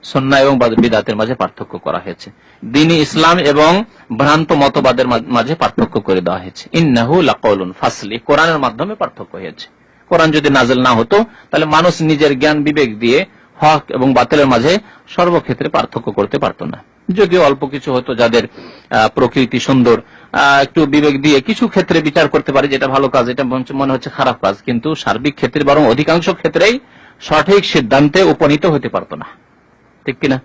সুন্নাহ এবং বিদআতের মাঝে পার্থক্য করা হয়েছে, দ্বীন ইসলাম এবং ভ্রান্ত মতবাদের মাঝে পার্থক্য করে দেওয়া হয়েছে। ইন্নাহু লাকাউলুন ফাসল, কোরআনের মাধ্যমে পার্থক্য হয়েছে। কোরআন যদি নাযিল না হতো তাহলে মানুষ নিজের জ্ঞান বিবেক দিয়ে হক এবং বাতিলের মাঝে সর্বক্ষেত্রে পার্থক্য করতে পারত না। যদিও অল্প কিছু হতো যাদের প্রকৃতি সুন্দর, একটু বিবেক দিয়ে কিছু ক্ষেত্রে বিচার করতে পারে, যেটা ভালো কাজ, এটা মনে হচ্ছে খারাপ কাজ, কিন্তু সার্বিক ক্ষেত্রে বরং অধিকাংশ ক্ষেত্রেই সঠিক সিদ্ধান্তে উপনীত হতে পারত না। ঠিক কিনা?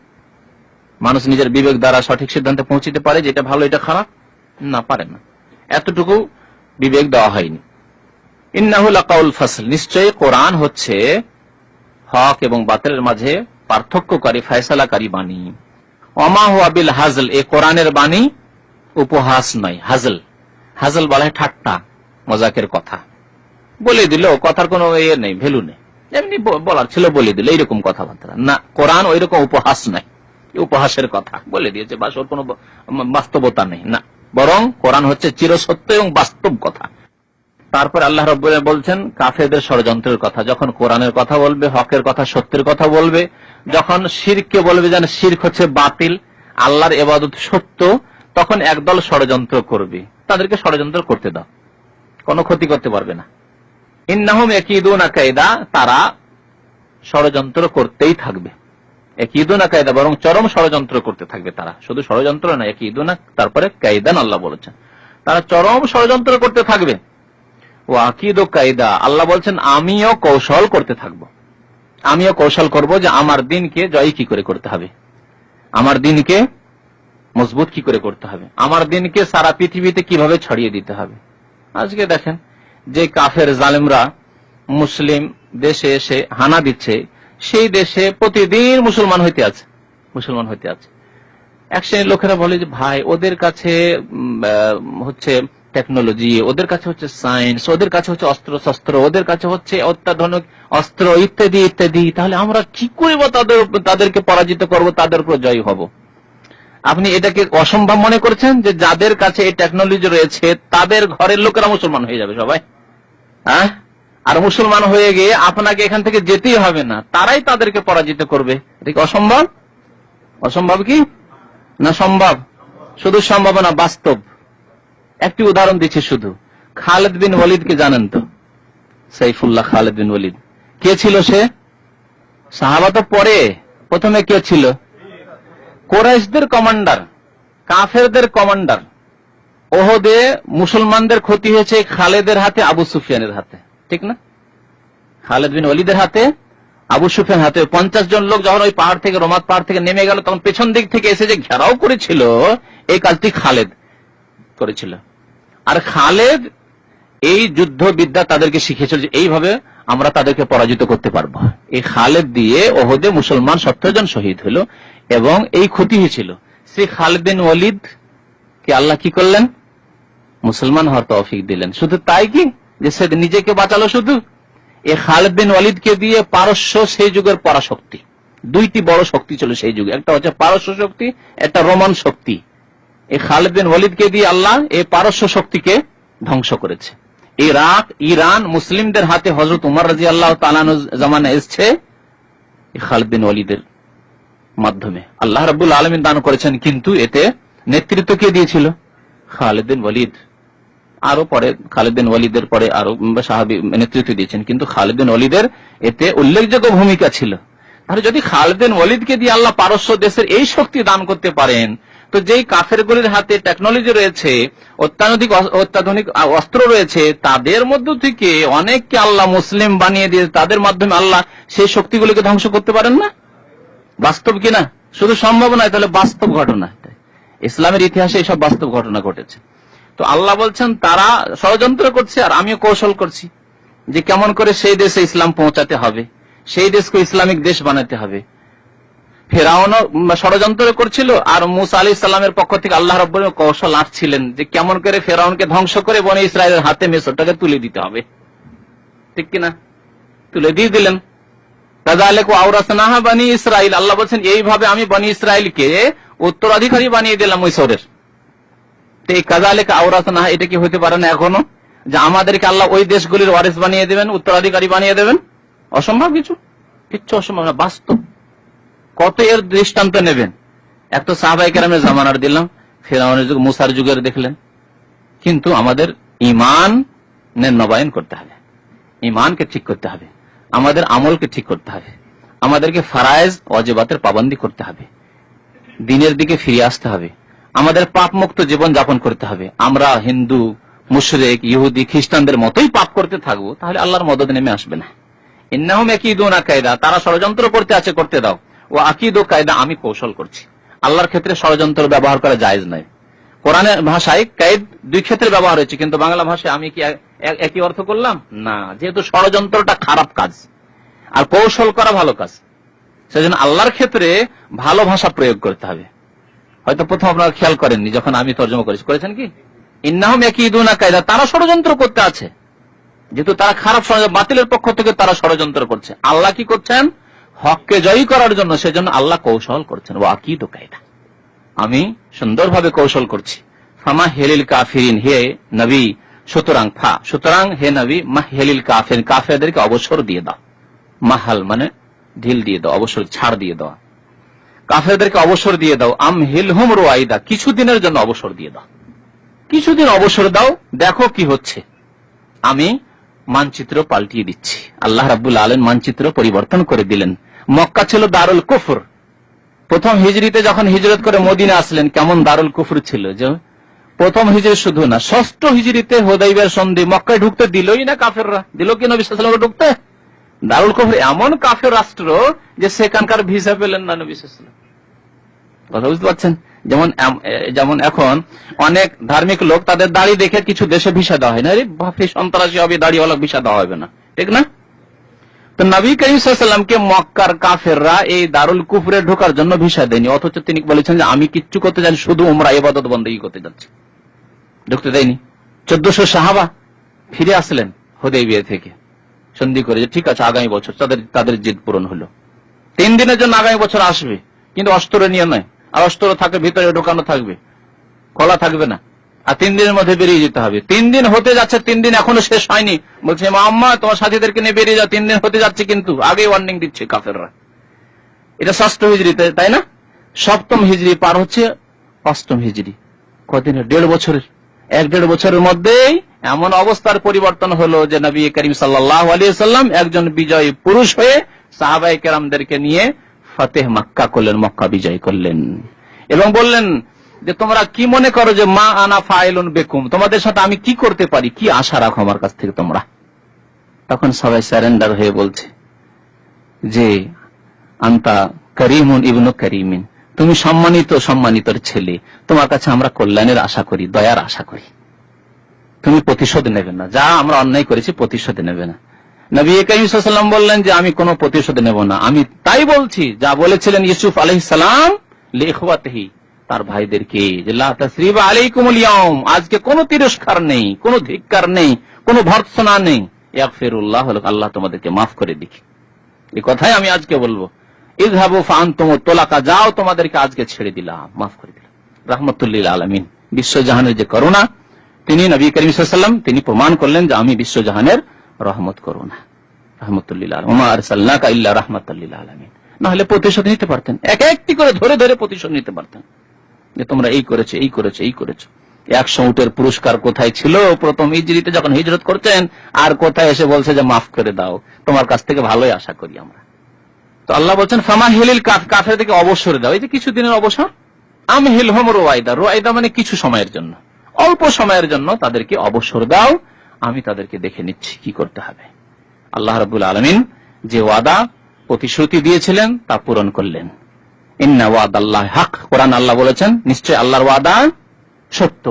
মানুষ নিজের বিবেক দ্বারা সঠিক সিদ্ধান্তে পৌঁছিতে পারে যে এটা ভালো এটা খারাপ? না, পারে না, এতটুকু বিবেক দেওয়া হয়নি। ইন্নাহু লাকাউল ফাসল, নিশ্চয়ই কোরআন হচ্ছে হক এবং বাতিলের মাঝে পার্থক্যকারী, ফয়সালাকারী বাণী। ওমা হুয়া বিল হাজল, এই কোরআনের বাণী উপহাস নয়। হাজল, হাজল বলা হয় ঠাট্টা, মজাকের কথা, বলে দিল, কথার কোনো ইয়ে নেই, ভ্যালু নেই, এমনি বলার ছিল বলে দিল, এইরকম কথাবার্তা না। কোরআন ওই রকম উপহাস নাই, উপহাসের কথা বলে দিয়েছে, বাস ওর কোনো বাস্তবতা নেই না, বরং কোরআন হচ্ছে চিরসত্য এবং বাস্তব কথা। তারপর আল্লাহ রাব্বুল বলছেন কাফেরদের ষড়যন্ত্রের কথা, যখন কোরআনের কথা বলবে, হকের কথা, সত্যের কথা বলবে, যখন শিরককে বলবে যেন শিরক হচ্ছে বাতিল, আল্লাহর ইবাদত সত্য, তখন একদল ষড়যন্ত্র করবে। তাদেরকে ষড়যন্ত্র করতে দাও, কোনো ক্ষতি করতে পারবে না। ইন্নাহুম ইয়াকিদুনা কায়দা, তারা ষড়যন্ত্র করতেই থাকবে। ইয়াকিদুনা কায়দা, বরং চরম ষড়যন্ত্র করতে থাকবে তারা, শুধু ষড়যন্ত্র না, ইয়াকিদুনা তারপরে কায়দান আল্লাহ বলেছেন, তারা চরম ষড়যন্ত্র করতে থাকবে। ও আকিদু কায়দা, আল্লাহ বলছেন আমিও কৌশল করতে থাকবো, আমিও কৌশল করব যে আমার দিনকে জয় কি করে করতে হবে, আমার দিনকে মজবুত কি করে করতে হবে, আমার দিনকে সারা পৃথিবীতে কিভাবে ছড়িয়ে দিতে হবে। আজকে দেখেন যে কাফের জালেমরা মুসলিম দেশে এসে হানা দিচ্ছে, সেই দেশে প্রতিদিন মুসলমান হইতে আছে, মুসলমান হইতে আছে। এক শ্রেণীর লোকেরা বলে যে ভাই ওদের কাছে হচ্ছে টেকনোলজি, ওদের কাছে হচ্ছে সায়েন্স, ওদের কাছে হচ্ছে অস্ত্র শস্ত্র, ওদের কাছে হচ্ছে অত্যাধুনিক অস্ত্র ইত্যাদি ইত্যাদি, তাহলে আমরা কি করব, তাদেরকে পরাজিত করব, তাদের উপর জয় হব। আপনি এটাকে অসম্ভব মনে করছেন যে যাদের কাছে এই টেকনোলজি রয়েছে তাদের ঘরের লোকেরা মুসলমান হয়ে যাবে সবাই? হ্যাঁ, আর মুসলমান হয়ে গিয়ে আপনাকে এখান থেকে যেতেই হবে না, তারাই তাদেরকে পরাজিত করবে। এটা কি অসম্ভব? অসম্ভব কি না সম্ভব? শুধু সম্ভব না, বাস্তব। একটি উদাহরণ দিচ্ছি শুধু, খালিদ বিন ওয়ালিদকে জানেন তো? সাইফুল্লাহ খালিদ বিন ওয়ালিদ কে ছিল সে? সাহাবা তো পরে, প্রথমে কে ছিল? কুরাইশদের কমান্ডার, কাফেরদের কমান্ডার। ওহদে মুসলমানদের ক্ষতি হয়েছে খালেদের হাতে, আবু সুফিয়ানের হাতে, ঠিক না? খালিদ বিন ওয়ালিদের হাতে, আবু সুফিয়ান হাতে। 50 জন লোক যখন ওই পাহাড় থেকে, রোমাত পাহাড় থেকে নেমে গেল, তখন পেছন দিক থেকে এসে যে ঘেরাও করেছিল, এই কাজটি খালেদ করেছিল। আর খালেদ এই যুদ্ধ বিদ্যা তাদেরকে শিখিয়েছিল যে এইভাবে আমরা তাদেরকে পরাজিত করতে পারবো। এই খালেদ দিয়ে ওহদে মুসলমান 70 জন শহীদ হলো এবং এই ক্ষতি হয়েছিল। সেই খালিদ বিন ওয়ালিদ কে আল্লাহ কি করলেন? মুসলমান হওয়ার তৌফিক দিলেন। শুধু তাই কি যে সে নিজেকে বাঁচালো? শুধু এই খালিদ বিন ওয়ালিদকে দিয়ে পারস্য সেই যুগের পরাশক্তি, দুইটি বড় শক্তি ছিল সেই যুগে, একটা হচ্ছে পারস্য শক্তি, একটা রোমান শক্তি। এই খালিদ বিন ওয়ালিদকে দিয়ে আল্লাহ এই পারস্য শক্তিকে ধ্বংস করেছে। ইরাক, ইরান মুসলিমদের হাতে হযরত উমর রাদিয়াল্লাহু তাআলা জামানা এসেছে এই খালিদ বিন ওয়ালিদের মাধ্যমে। আল্লাহ রাব্বুল আলামিন দান করেছেন, কিন্তু এতে নেতৃত্ব কে দিয়েছিল? খালিদ বিন ওয়ালিদ। আরো পরে খালিদ বিন ওয়ালিদের পরে আরো সাহাবী নেতৃত্ব দিয়েছেন, কিন্তু খালিদ বিন ওয়ালিদের এতে উল্লেখযোগ্য ভূমিকা ছিল। তাহলে যদি খালিদ বিন ওয়ালিদকে দিয়ে আল্লাহ পারস্য দেশের এই শক্তি দান করতে পারেন, তো যেই কাফেরগুলির হাতে টেকনোলজি রয়েছে, অত্যাধুনিক অস্ত্র রয়েছে, তাদের মধ্য থেকে অনেককে আল্লাহ মুসলিম বানিয়ে দিয়ে তাদের মাধ্যমে আল্লাহ সেই শক্তিগুলিকে ধ্বংস করতে পারেন না? বাস্তব কিনা? শুধু সম্ভব নয়, তাহলে বাস্তব ঘটনা। ইসলামের ইতিহাসে এইসব বাস্তব ঘটনা ঘটেছে। তো আল্লাহ বলছেন তারা ষড়যন্ত্র করছে আর আমিও কৌশল করছি যে কেমন করে সেই দেশে ইসলাম পৌঁছাতে হবে, সেই দেশকে ইসলামিক দেশ বানাতে হবে। ফেরাউনও ষড়যন্ত্র করছিল, আর মুসা আলাইহিস সালামের পক্ষ থেকে আল্লাহ রাব্বুল আলামিন কৌশল আঁটছিলেন যে কেমন করে ফেরাউনকে ধ্বংস করে বনি ইসরায়েলের হাতে মিসরটাকে তুলে দিতে হবে। ঠিক কিনা? তুলে দিয়ে দিলেন। কাযালিকা আওরাসনাহা বনি ইসরাইল, আল্লাহ বলছেন এইভাবে আমি বনি ইসরায়েলকে উত্তরাধিকারী বানিয়ে দিলাম মিসরের। তো এই কাযালিকা আওরাসনাহা এটা কি হতে পারে না এখনো, যে আমাদেরকে আল্লাহ ওই দেশগুলির ওয়ারিস বানিয়ে দেবেন, উত্তরাধিকারী বানিয়ে দেবেন? অসম্ভব কিছু, কিচ্ছু অসম্ভব না, বাস্তব। কত এর দৃষ্টান্ত নেবেন? এক তো সাহাবায়ে কেরামের জামানার দিলাম, ফেরাউনের যুগ, মুসার যুগের দেখলেন। কিন্তু আমাদের ঈমানের নবায়ন করতে হবে, ঈমানকে ঠিক করতে হবে, আমাদের আমলকে ঠিক করতে হবে, আমাদেরকে ফরায়েজ ওয়াজিবাতের পাবন্দি করতে হবে, দ্বীনের দিকে ফিরে আসতে হবে, আমাদের পাপ মুক্ত জীবন যাপন করতে হবে। আমরা হিন্দু, মুশরিক, ইহুদি, খ্রিস্টানদের মতোই পাপ করতে থাকবো, তাহলে আল্লাহর মদদ নেমে আসবে না। ইন্নাহুম ইয়াকিদুনা কায়দা, তারা ষড়যন্ত্র করতে আছে, করতে দাও। ও আকিদু কায়দা, আমি কৌশল করছি। আল্লাহর ক্ষেত্রে ষড়যন্ত্র ব্যবহার করা জায়েজ নয়। কোরআনের ভাষায় কায়েদ দুই ক্ষেত্রে ব্যবহার হয়েছে, কিন্তু বাংলা ভাষায় আমি কি একই অর্থ করলাম না? যেহেতু ষড়যন্ত্রটা খারাপ কাজ আর কৌশল করা ভালো কাজ, সেজন্য আল্লাহর ক্ষেত্রে ভালো ভাষা প্রয়োগ করতে হবে। হয়তো প্রথম আপনারা খেয়াল করেননি যখন আমি তর্জমা করেছি, করেছেন কি? ইন্নাহুম ইয়াকিদুনা কায়দা, তারা ষড়যন্ত্র করতে আছে, যেহেতু তারা খারাপ ষড়যন্ত্র, বাতিলের পক্ষ থেকে তারা ষড়যন্ত্র করছে। আল্লাহ কি করছেন? হককে জয়ী করার জন্য, সেজন্য আল্লাহ কৌশল করছেন। ও আকিদু কায়দা, আমি সুন্দরভাবে কৌশল করছি। ফামা হেলিল কাফিরিন, হে নবী, সুতরাং হে নবী, মাহলিল কাফির, কাফেরদেরকে অবসর দিয়ে দাও। মাহাল মানে ঢিল দিয়ে দাও, অবসর, ছাড় দিয়ে দাও। কাফেরদেরকে অবসর দিয়ে দাও। আমহিলহুম রুয়াইদা, কিছুদিনের জন্য অবসর দিয়ে দাও, কিছুদিন অবসর দাও, দেখো কি হচ্ছে। আমি মানচিত্র পাল্টিয়ে দিচ্ছি। আল্লাহ রাব্বুল আলামিন মানচিত্র পরিবর্তন করে দিলেন। মক্কা ছিল দারুল কুফর। প্রথম হিজরিতে যখন হিজরত করে মদিনা আসলেন, কেমন দারুল কুফর ছিল। যে প্রথম হিজরি শুধু না, ষষ্ঠ হিজরিতে হুদাইবিয়ার সন্ধি, মক্কায় ঢুকতে দিলই না কাফেররা। দিল কি নবী সাল্লাল্লাহু আলাইহি ওয়াসাল্লাম ঢুকতে? দারুল কুফর এমন কাফের রাষ্ট্র যে সেখানকার ভিসা পেলেন না নবী সাল্লাল্লাহু আলাইহি ওয়াসাল্লাম। কথা বুঝতে পারছেন? যেমন এখন অনেক ধার্মিক লোক, তাদের দাড়ি দেখে কিছু দেশে ভিসা দেওয়া হয় না। আরে বাপরে, সন্ত্রাসী হবে, দাড়িওয়ালা ভিসা দেওয়া হবে না, ঠিক না? তো নবী করিম সাল্লাল্লাহু আলাইহি ওয়াসাল্লামকে মক্কার কাফেররা এই দারুল কুফরে ঢোকার জন্য ভিসা দেয়নি, অথচ তিনি বলেছেন যে আমি কিচ্ছু করতে জানি, শুধু উমরা ইবাদত বন্দেগী করতে যাচ্ছি। ঢুকতে দেয়নি। 1400 সাহাবা ফিরে আসলেন হুদাইবিয়া থেকে সন্ধি করে, যে ঠিক আছে আগামী বছর। তাদের জিদ পূরণ হলো। 3 দিনের জন্য আগামী বছর আসবে, কিন্তু অস্ত্র নিয়ে নয়। আর অস্ত্র থাকে ভিতরে ঢোকানো থাকবে, খোলা থাকবে না। আর 3 দিনের মধ্যে বেরিয়ে যেতে হবে। 3 দিন হতে যাচ্ছে, 3 দিন এখনো শেষ হয়নি। বলছে আম্মা, তোমার সাথীদেরকে নিয়ে বেরিয়ে যাও, 3 দিন হতে যাচ্ছে, কিন্তু আগে ওয়ার্নিং দিচ্ছে কাফেররা। এটা 6ষ্ঠ হিজরিতে, তাই না? 7ম হিজরি পার হচ্ছে 8ম হিজরি। কদিনের? 1.5 বছরের। 1.5 বছরের মধ্যেই এমন অবস্থার পরিবর্তন হলো যে নবী করিম সাল্লাল্লাহু আলাইহি ওয়াসাল্লাম একজন বিজয়ী পুরুষ হয়ে সাহাবায়ে কেরামদেরকে নিয়ে ফতেহ মক্কা করলেন, মক্কা বিজয় করলেন, এবং বললেন যে তোমরা কি মনে করো যে মা আনা ফাইলুন বেকুম, তোমাদের সাথে আমি কি করতে পারি, কি আশা রাখো আমার কাছ থেকে তোমরা? তখন সবাই সারেন্ডার হয়ে বলছে যে আনতা করিমুন ইবনু করিমিন, তুমি সম্মানিতর ছেলে, তোমার কাছে আমরা কল্যাণের আশা করি, দয়ার আশা করি, তুমি প্রতিশোধ নেবে না, যা আমরা অন্যায় করেছি প্রতিশোধ নেবে না। নবী করিম সাল্লাল্লাহু আলাইহি ওয়াসাল্লাম বললেন যে আমি কোনো প্রতিশোধ নেব না, আমি তাই বলছি যা বলেছিলেন ইউসুফ আলাইহিস সালাম লিইখওয়াতিহি, তার ভাইদেরকে, যে লা তাসরিবা আলাইকুমুল ইয়াউম, আজকে কোনো তিরস্কার নেই, কোনো ধিক্কার নেই, কোনো ভর্ৎসনা নেই, ইয়াগফিরুল্লাহ, আল্লাহ তোমাদেরকে মাফ করে দিক। এই কথাই আমি আজকে বলবো। ইযহাবু ফাআনতুম তুলাকা, যাও তোমাদেরকে আজকে ছেড়ে দিলাম, মাফ করে দিলাম। রাহমাতুল লিল আলামিন, বিশ্বজাহানের যে করুণা, তিনি নবী করিম সাল্লাল্লাহু আলাইহি ওয়াসাল্লাম তিনি প্রমাণ করলেন যে আমি বিশ্বজাহানের রহমত করুণা, রাহমাতুল লিল আলামিন, ওয়া মা আরসালনাকা ইল্লা রাহমাতাল লিল আলামিন। না হলে প্রতিশোধ নিতে পারতেন, এক একটি করে ধরে ধরে প্রতিশোধ নিতে পারতেন, যে তোমরা এই করেছো, এই করেছো, এই করেছো। 100 উটের পুরস্কার কোথায় ছিল প্রথম হিজরিতে যখন হিজরত করছেন, আর কোথায় এসে বলছে যে মাফ করে দাও, তোমার কাছ থেকে ভালোই আশা করি আমরা। তো আল্লাহ বলছেন ফামা হিলিল কাফের থেকে অবসর দাও, এই যে কিছুদিনের অবসর, আমহিলহুম রুয়াইদা, রুয়াইদা মানে কিছু সময়ের জন্য, অল্প সময়ের জন্য তাদেরকে অবসর দাও, আমি তাদেরকে দেখে নিচ্ছি কি করতে হবে। আল্লাহ রাব্বুল আলামিন যে ওয়াদা প্রতিশ্রুতি দিয়েছিলেন তা পূরণ করলেন। ইন্না ওয়াদাল্লাহি হক, কোরআন আল্লাহ বলেছেন নিশ্চয় আল্লাহর ওয়াদা সত্য।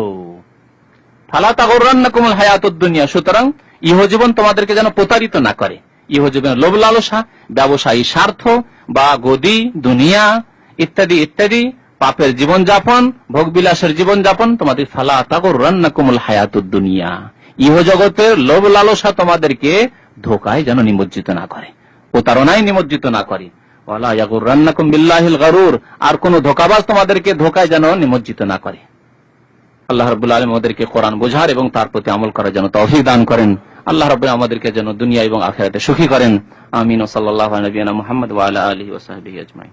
ফালা তাগুররান্নাকুমুল হায়াতুদ দুনিয়া, সুতরাং ইহজীবন তোমাদেরকে যেন প্রতারিত না করে। ইহজীবন লোভ লালসা, ব্যবসায়ী স্বার্থ বা গদি, দুনিয়া ইত্যাদি ইত্যাদি, পাপের জীবন যাপন, ভোগ বিলাসের জীবন যাপন তোমাদের, ফালা তাগুররান্নাকুমুল হায়াতুদ দুনিয়া, ইহজগতের লোভ লালসা তোমাদেরকে ধোকায় যেন নিমজ্জিত না করে, প্রতারণায় নিমজ্জিত না করে। ওয়ালা ইয়াগুররান্নাকুম বিল্লাহিল গারুর, আর কোন ধোঁকাবাজ তোমাদেরকে ধোকায় যেন নিমজ্জিত না করে। আল্লাহ রাব্বুল আলামিন আমাদেরকে কোরআন বোঝার এবং তার প্রতি আমল করার জন্য তৌফিক দান করেন। আল্লাহ রাব্বুল আমাদেরকে যেন দুনিয়া এবং আখিরাতে সুখী করেন। আমিন। ওয়া সাল্লাল্লাহু আলা নবিয়িনা মুহাম্মদ ওয়া আলা আলিহি ওয়া সাহবিহি আজমাইন।